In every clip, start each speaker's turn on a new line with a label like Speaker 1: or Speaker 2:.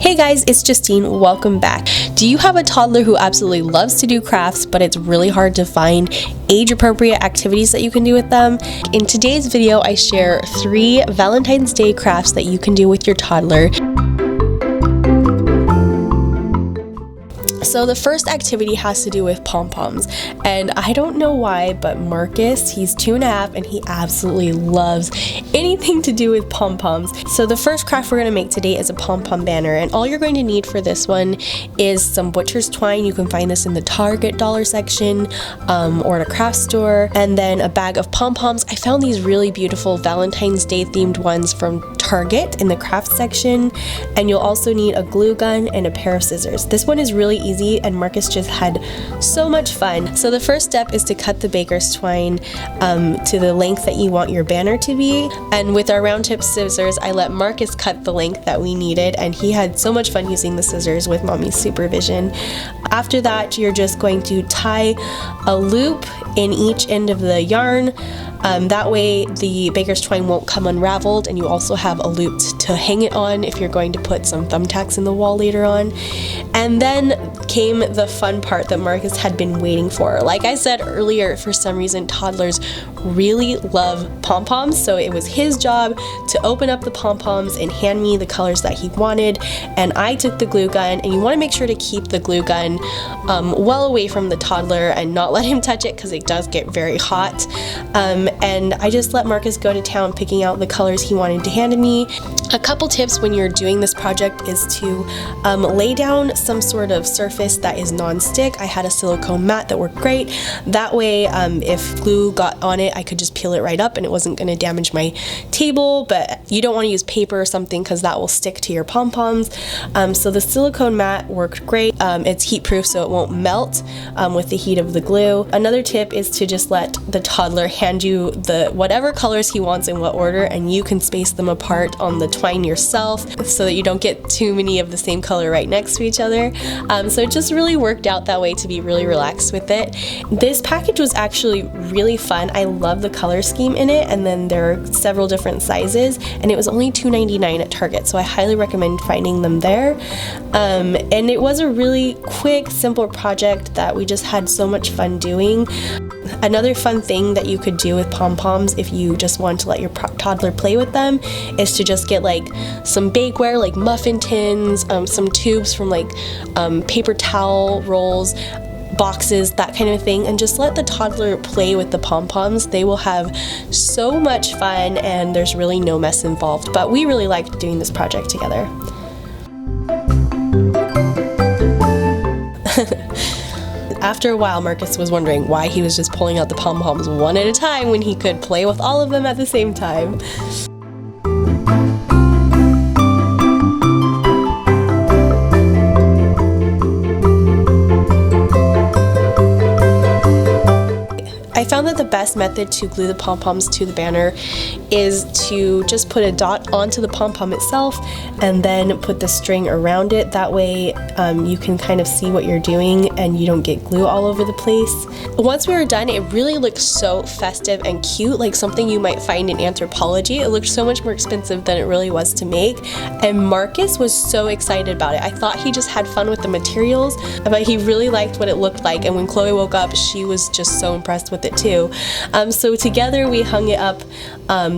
Speaker 1: Hey guys, it's Justine. Welcome back. Do you have a toddler who absolutely loves to do crafts, but it's really hard to find age-appropriate activities that you can do with them? In today's video, I share 3 Valentine's Day crafts that you can do with your toddler. So the first activity has to do with pom-poms, and I don't know why, but Marcus, he's 2.5 and he absolutely loves anything to do with pom-poms. So the first craft we're going to make today is a Pom Pom Banner, and all you're going to need for this one is some butcher's twine. You can find this in the Target dollar section or at a craft store, and then a bag of pom-poms. I found these really beautiful Valentine's Day themed ones from Target in the craft section, and you'll also need a glue gun and a pair of scissors. This one is really easy and Marcus just had so much fun. So the first step is to cut the baker's twine to the length that you want your banner to be, and with our round tip scissors I let Marcus cut the length that we needed, and he had so much fun using the scissors with mommy's supervision. After that, you're just going to tie a loop in each end of the yarn. That way the baker's twine won't come unraveled, and you also have a loop to hang it on if you're going to put some thumbtacks in the wall later on. And then came the fun part that Marcus had been waiting for. Like I said earlier, for some reason toddlers really love pom-poms, so it was his job to open up the pom-poms and hand me the colors that he wanted, and I took the glue gun. And you want to make sure to keep the glue gun well away from the toddler and not let him touch it, because it does get very hot. And I just let Marcus go to town picking out the colors he wanted to hand to me. A couple tips when you're doing this project is to lay down some sort of surface that is non-stick. I had a silicone mat that worked great. That way if glue got on it, I could just peel it right up and it wasn't going to damage my table. But you don't want to use paper or something, because that will stick to your pom-poms. So the silicone mat worked great. It's heat proof, so it won't melt with the heat of the glue. Another tip is to just let the toddler hand you the whatever colors he wants in what order, and you can space them apart on the twine yourself so that you don't get too many of the same color right next to each other. So it just really worked out that way to be really relaxed with it. This package was actually really fun. I love the color scheme in it, and then there are several different sizes, and it was only $2.99 at Target, so I highly recommend finding them there. And it was a really quick, simple project that we just had so much fun doing. Another fun thing that you could do with pom-poms, if you just want to let your toddler play with them, is to just get like some bakeware, like muffin tins, some tubes from like paper towel rolls, boxes, that kind of thing, and just let the toddler play with the pom-poms. They will have so much fun, and there's really no mess involved. But we really liked doing this project together. After a while, Marcus was wondering why he was just pulling out the pom-poms one at a time when he could play with all of them at the same time. I found that the best method to glue the pom-poms to the banner is to just put a dot onto the pom-pom itself and then put the string around it. That way you can kind of see what you're doing and you don't get glue all over the place. Once we were done, it really looked so festive and cute, like something you might find in Anthropology. It looked so much more expensive than it really was to make, and Marcus was so excited about it. I thought he just had fun with the materials, but he really liked what it looked like, and when Chloe woke up, she was just so impressed with it too. So together we hung it up,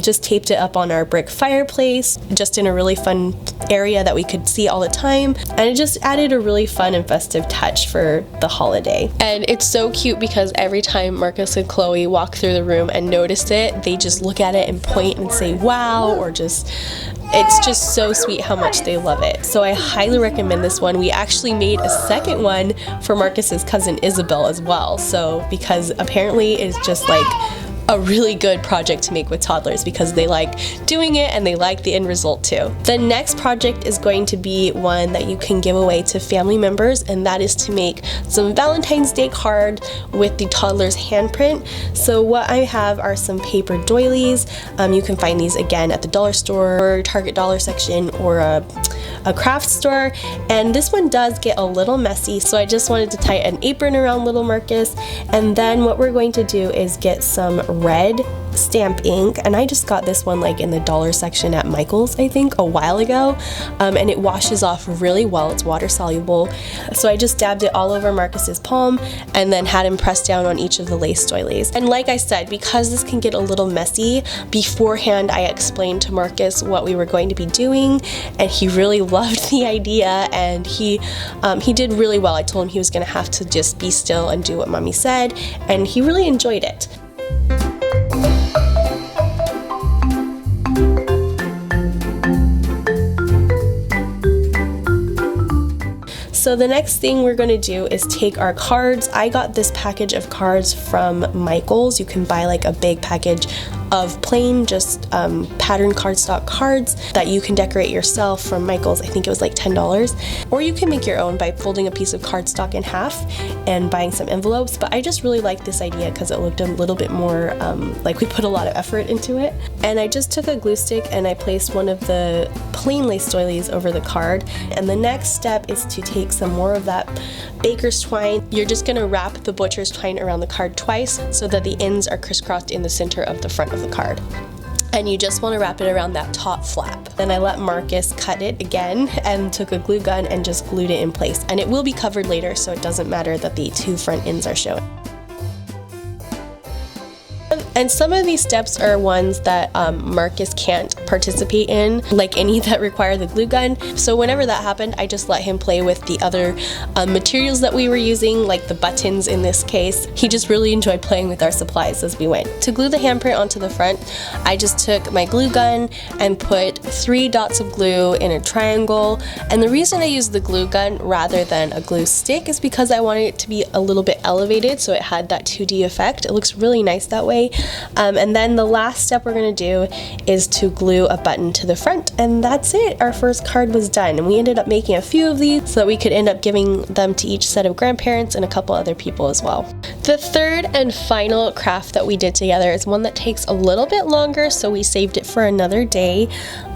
Speaker 1: just taped it up on our brick fireplace, just in a really fun area that we could see all the time, and it just added a really fun and festive touch for the holiday. And it's so cute because every time Marcus and Chloe walk through the room and notice it, they just look at it and point and say wow, or it's just so sweet how much they love it. So I highly recommend this one. We actually made a second one for Marcus's cousin Isabel as well, so because apparently it's just like a really good project to make with toddlers, because they like doing it and they like the end result too. The next project is going to be one that you can give away to family members, and that is to make some Valentine's Day card with the toddler's handprint. So what I have are some paper doilies. You can find these again at the dollar store or Target dollar section or a craft store, and this one does get a little messy, so I just wanted to tie an apron around little Marcus. And then what we're going to do is get some red stamp ink, and I just got this one like in the dollar section at Michael's, I think, a while ago, and it washes off really well. It's water soluble. So I just dabbed it all over Marcus's palm and then had him press down on each of the lace doilies. And like I said, because this can get a little messy, beforehand I explained to Marcus what we were going to be doing, and he really loved the idea, and he did really well. I told him he was going to have to just be still and do what Mommy said, and he really enjoyed it. So the next thing we're going to do is take our cards. I got this package of cards from Michael's. You can buy like a big package of plain, just pattern cardstock cards that you can decorate yourself from Michael's. I think it was like $10. Or you can make your own by folding a piece of cardstock in half and buying some envelopes. But I just really liked this idea because it looked a little bit more like we put a lot of effort into it. And I just took a glue stick and I placed one of the plain lace doilies over the card. And the next step is to take some more of that baker's twine. You're just gonna wrap the butcher's twine around the card twice so that the ends are crisscrossed in the center of the front of the card. And you just want to wrap it around that top flap. Then I let Marcus cut it again and took a glue gun and just glued it in place. And it will be covered later, so it doesn't matter that the two front ends are showing. And some of these steps are ones that Marcus can't participate in, like any that require the glue gun. So whenever that happened, I just let him play with the other materials that we were using, like the buttons in this case. He just really enjoyed playing with our supplies as we went. To glue the handprint onto the front, I just took my glue gun and put 3 dots of glue in a triangle. And the reason I used the glue gun rather than a glue stick is because I wanted it to be a little bit elevated so it had that 2D effect. It looks really nice that way. And then the last step we're going to do is to glue a button to the front, and that's it. Our first card was done, and we ended up making a few of these so that we could end up giving them to each set of grandparents and a couple other people as well. The third and final craft that we did together is one that takes a little bit longer, so we saved it for another day.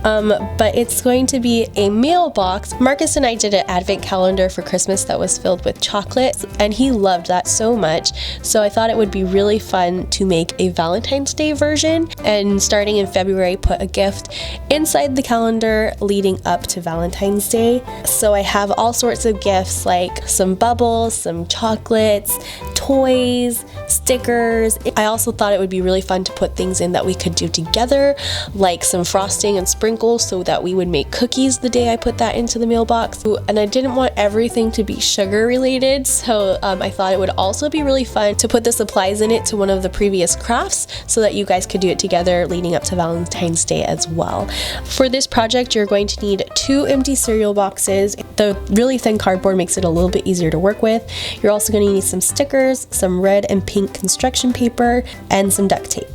Speaker 1: But it's going to be a mailbox. Marcus and I did an advent calendar for Christmas that was filled with chocolates, and he loved that so much. So I thought it would be really fun to make a Valentine's Day version, and starting in February, put a gift inside the calendar leading up to Valentine's Day. So I have all sorts of gifts like some bubbles, some chocolates, toys, stickers. I also thought it would be really fun to put things in that we could do together, like some frosting and sprinkles, so that we would make cookies the day I put that into the mailbox. And I didn't want everything to be sugar related, so I thought it would also be really fun to put the supplies in it to one of the previous crafts so that you guys could do it together leading up to Valentine's Day as well. For this project, you're going to need 2 empty cereal boxes. The really thin cardboard makes it a little bit easier to work with. You're also going to need some stickers, some red and pink construction paper, and some duct tape.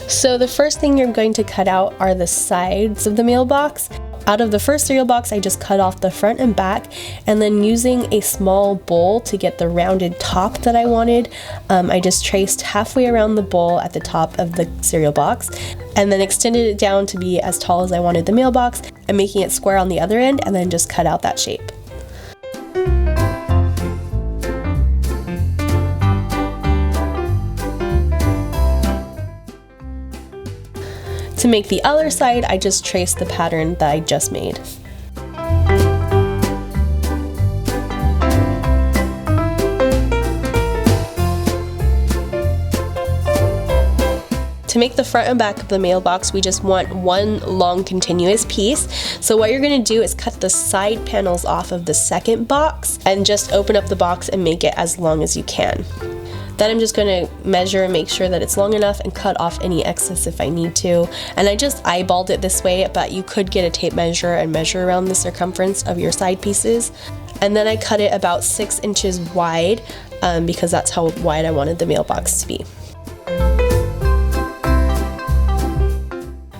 Speaker 1: So the first thing you're going to cut out are the sides of the mailbox. Out of the first cereal box, I just cut off the front and back, and then using a small bowl to get the rounded top that I wanted, I just traced halfway around the bowl at the top of the cereal box, and then extended it down to be as tall as I wanted the mailbox, and making it square on the other end, and then just cut out that shape. To make the other side, I just traced the pattern that I just made. To make the front and back of the mailbox, we just want one long continuous piece. So what you're going to do is cut the side panels off of the second box and just open up the box and make it as long as you can. Then I'm just going to measure and make sure that it's long enough and cut off any excess if I need to. And I just eyeballed it this way, but you could get a tape measure and measure around the circumference of your side pieces. And then I cut it about 6 inches wide because that's how wide I wanted the mailbox to be.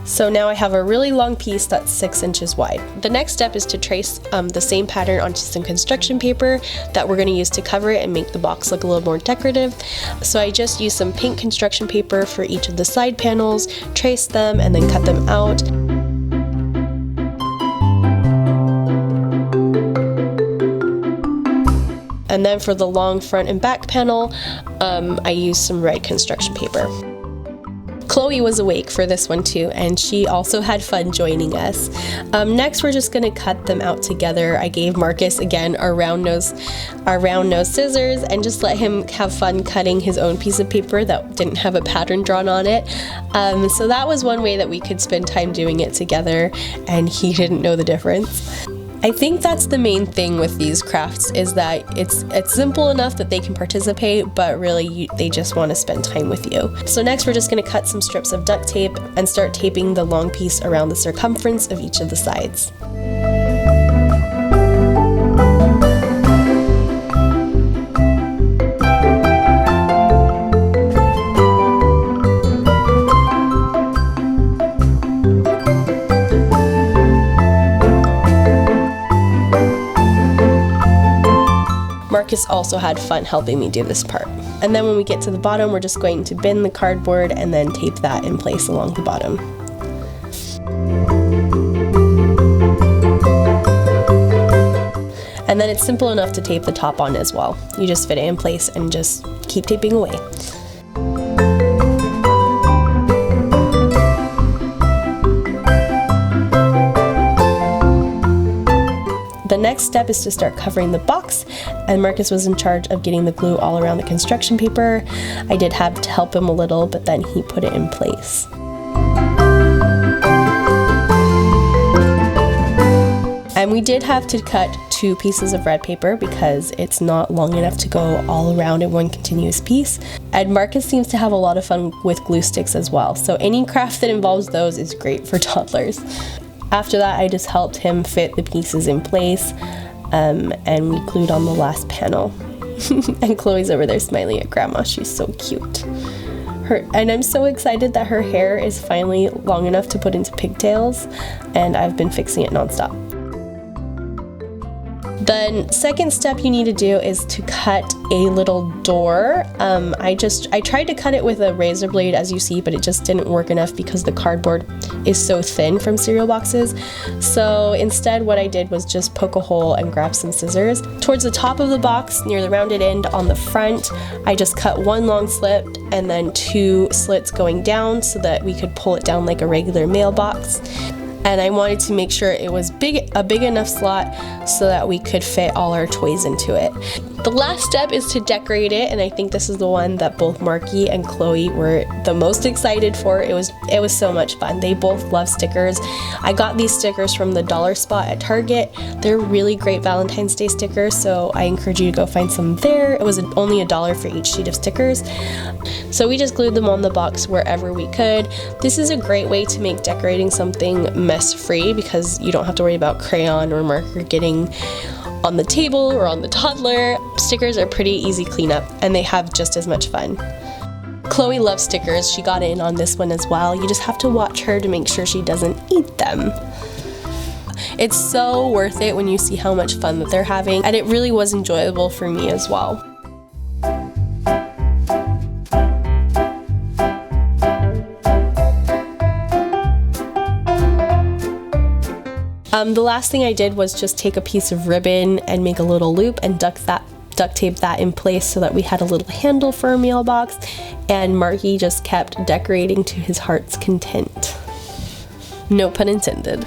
Speaker 1: So now I have a really long piece that's 6 inches wide. The next step is to trace the same pattern onto some construction paper that we're going to use to cover it and make the box look a little more decorative. So I just used some pink construction paper for each of the side panels, traced them, and then cut them out. And then for the long front and back panel, I used some red construction paper. Chloe was awake for this one too, and she also had fun joining us. Next, we're just gonna cut them out together. I gave Marcus, again, our round nose scissors, and just let him have fun cutting his own piece of paper that didn't have a pattern drawn on it. So that was one way that we could spend time doing it together, and he didn't know the difference. I think that's the main thing with these crafts, is that it's simple enough that they can participate, but really they just want to spend time with you. So next we're just going to cut some strips of duct tape and start taping the long piece around the circumference of each of the sides. Marcus also had fun helping me do this part. And then when we get to the bottom, we're just going to bend the cardboard and then tape that in place along the bottom. And then it's simple enough to tape the top on as well. You just fit it in place and just keep taping away. The next step is to start covering the box, and Marcus was in charge of getting the glue all around the construction paper. I did have to help him a little, but then he put it in place. And we did have to cut 2 pieces of red paper because it's not long enough to go all around in one continuous piece. And Marcus seems to have a lot of fun with glue sticks as well, so any craft that involves those is great for toddlers. After that, I just helped him fit the pieces in place, and we glued on the last panel. And Chloe's over there smiling at Grandma. She's so cute. And I'm so excited that her hair is finally long enough to put into pigtails, and I've been fixing it nonstop. The second step you need to do is to cut a little door. I tried to cut it with a razor blade, as you see, but it just didn't work enough because the cardboard is so thin from cereal boxes. So instead what I did was just poke a hole and grab some scissors. Towards the top of the box, near the rounded end on the front, I just cut 1 long slit and then 2 slits going down so that we could pull it down like a regular mailbox. And I wanted to make sure it was a big enough slot so that we could fit all our toys into it. The last step is to decorate it, and I think this is the one that both Marky and Chloe were the most excited for. It was so much fun. They both love stickers. I got these stickers from the dollar spot at Target. They're really great Valentine's Day stickers, so I encourage you to go find some there. It was only $1 for each sheet of stickers. So we just glued them on the box wherever we could. This is a great way to make decorating something mess-free because you don't have to worry about crayon or marker getting on the table or on the toddler. Stickers are pretty easy cleanup, and they have just as much fun. Chloe loves stickers. She got in on this one as well. You just have to watch her to make sure she doesn't eat them. It's so worth it when you see how much fun that they're having, and it really was enjoyable for me as well. The last thing I did was just take a piece of ribbon and make a little loop and duct tape that in place so that we had a little handle for a mailbox, and Marky just kept decorating to his heart's content. No pun intended.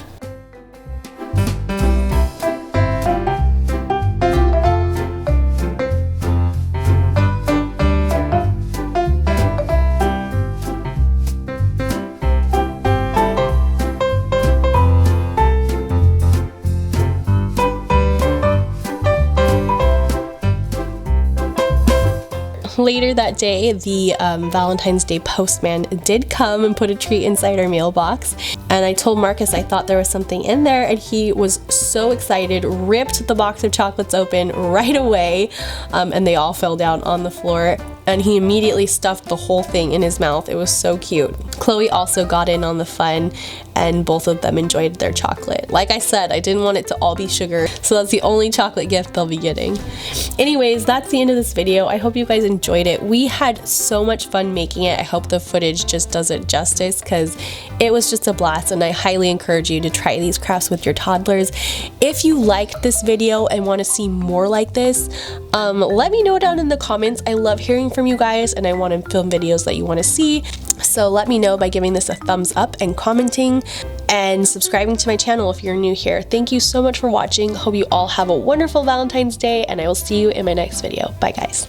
Speaker 1: Later that day, the Valentine's Day postman did come and put a treat inside our mailbox, and I told Marcus I thought there was something in there, and he was so excited, ripped the box of chocolates open right away, and they all fell down on the floor, and he immediately stuffed the whole thing in his mouth. It was so cute. Chloe also got in on the fun, and both of them enjoyed their chocolate. Like I said, I didn't want it to all be sugar, so that's the only chocolate gift they'll be getting. Anyways, that's the end of this video. I hope you guys enjoyed it. We had so much fun making it. I hope the footage just does it justice because it was just a blast, and I highly encourage you to try these crafts with your toddlers. If you liked this video and want to see more like this, let me know down in the comments. I love hearing from you guys, and I want to film videos that you want to see. So let me know by giving this a thumbs up and commenting and subscribing to my channel if you're new here. Thank you so much for watching. Hope you all have a wonderful Valentine's Day, and I will see you in my next video. Bye guys.